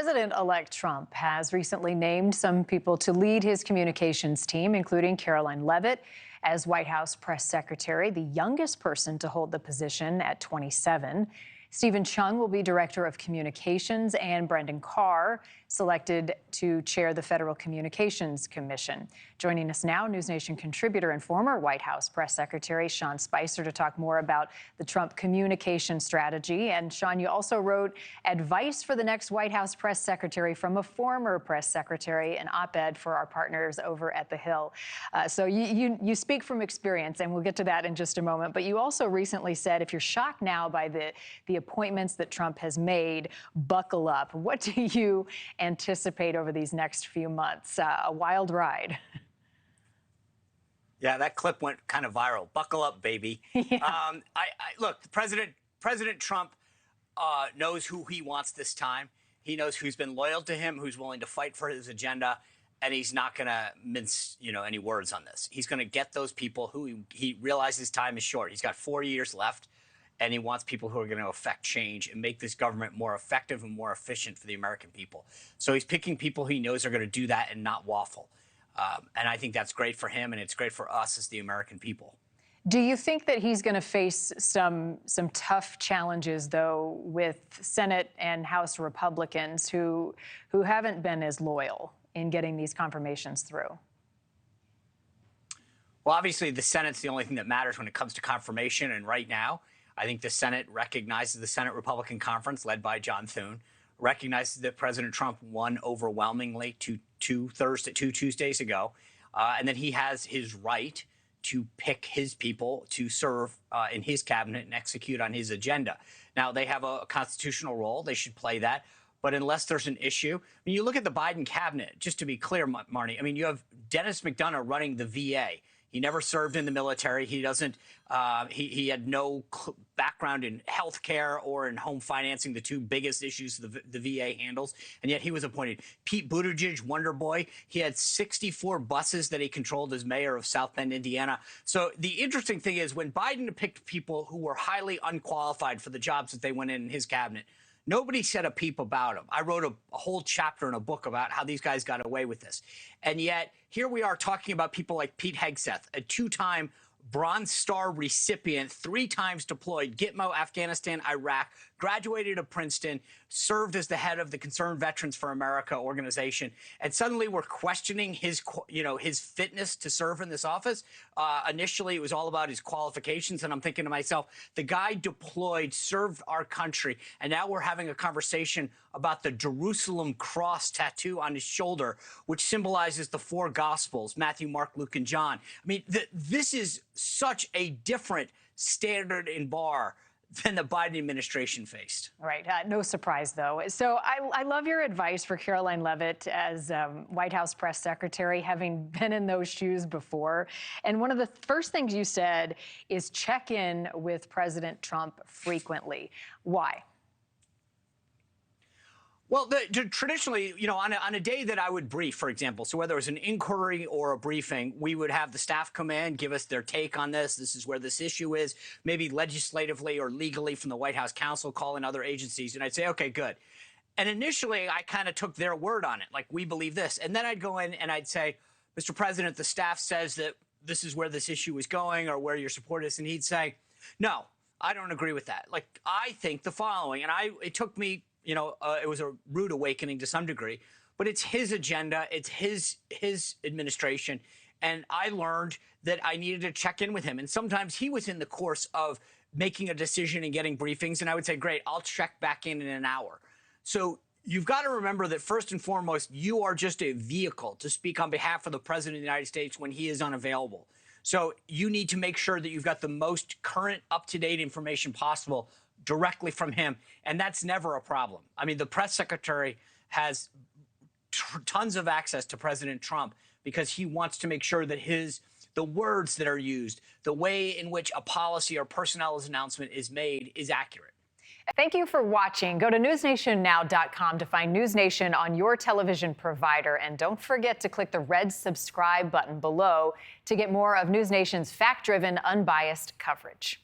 President-elect Trump has recently named some people to lead his communications team, including Karoline Leavitt as White House press secretary, the youngest person to hold the position at 27. Stephen Chung will be director of communications, and Brendan Carr selected to chair the Federal Communications Commission. Joining us now, NewsNation contributor and former White House press secretary Sean Spicer to talk more about the Trump communication strategy. And Sean, you also wrote advice for the next White House press secretary from a former press secretary, an op-ed for our partners over at The Hill. So you speak from experience, and we'll get to that in just a moment. But you also recently said if you're shocked now by the appointments that Trump has made, buckle up. What do you anticipate over these next few months? A wild ride. Yeah, that clip went kind of viral. Buckle up, baby. Yeah. Look, President Trump knows who he wants this time. He knows who's been loyal to him, who's willing to fight for his agenda, and he's not going to mince, any words on this. He's going to get those people who he realizes time is short. He's got 4 years left. And he wants people who are going to affect change and make this government more effective and more efficient for the American people. So he's picking people he knows are going to do that and not waffle. And I think that's great for him, and it's great for us as the American people. Do you think that he's going to face some tough challenges, though, with Senate and House Republicans who haven't been as loyal in getting these confirmations through? Well, obviously, the Senate's the only thing that matters when it comes to confirmation. And right now, I think the Senate recognizes, the Senate Republican Conference, led by John Thune, recognizes that President Trump won overwhelmingly two Tuesdays ago, and that he has his right to pick his people to serve in his cabinet and execute on his agenda. Now, they have a constitutional role. They should play that. But unless there's an issue, when you look at the Biden cabinet, just to be clear, Marni, you have Dennis McDonough running the VA. He never served in the military. He doesn't. He had no background in health care or in home financing, the two biggest issues the VA handles. And yet he was appointed. Pete Buttigieg, Wonder Boy. He had 64 buses that he controlled as mayor of South Bend, Indiana. So the interesting thing is when Biden picked people who were highly unqualified for the jobs that they went in his cabinet, nobody said a peep about him. I wrote a whole chapter in a book about how these guys got away with this. And yet, here we are talking about people like Pete Hegseth, a two-time Bronze Star recipient, 3 times deployed, Gitmo, Afghanistan, Iraq, graduated at Princeton, served as the head of the Concerned Veterans for America organization, and suddenly we're questioning his fitness to serve in this office. Initially, it was all about his qualifications, and I'm thinking to myself, the guy deployed, served our country, and now we're having a conversation about the Jerusalem cross tattoo on his shoulder, which symbolizes the 4 Gospels, Matthew, Mark, Luke, and John. This is such a different standard and bar than the Biden administration faced. Right. No surprise, though. So I love your advice for Karoline Leavitt as White House press secretary, having been in those shoes before. And one of the first things you said is check in with President Trump frequently. Why? Well, traditionally, on a day that I would brief, for example, so whether it was an inquiry or a briefing, we would have the staff come in, give us their take on this. This is where this issue is, maybe legislatively or legally from the White House counsel, call in other agencies. And I'd say, OK, good. And initially, I kind of took their word on it, like, we believe this. And then I'd go in and I'd say, Mr. President, the staff says that this is where this issue is going or where your support is. And he'd say, no, I don't agree with that. Like, I think the following. And it took me, it was a rude awakening to some degree, but it's his agenda. It's his administration. And I learned that I needed to check in with him. And sometimes he was in the course of making a decision and getting briefings. And I would say, great, I'll check back in an hour. So you've got to remember that first and foremost, you are just a vehicle to speak on behalf of the president of the United States when he is unavailable. So you need to make sure that you've got the most current, up-to-date information possible directly from him, and that's never a problem. The press secretary has tons of access to President Trump because he wants to make sure that the words that are used, the way in which a policy or personnel announcement is made is accurate. Thank you for watching. Go to newsnationnow.com to find NewsNation on your television provider. And don't forget to click the red subscribe button below to get more of NewsNation's fact-driven, unbiased coverage.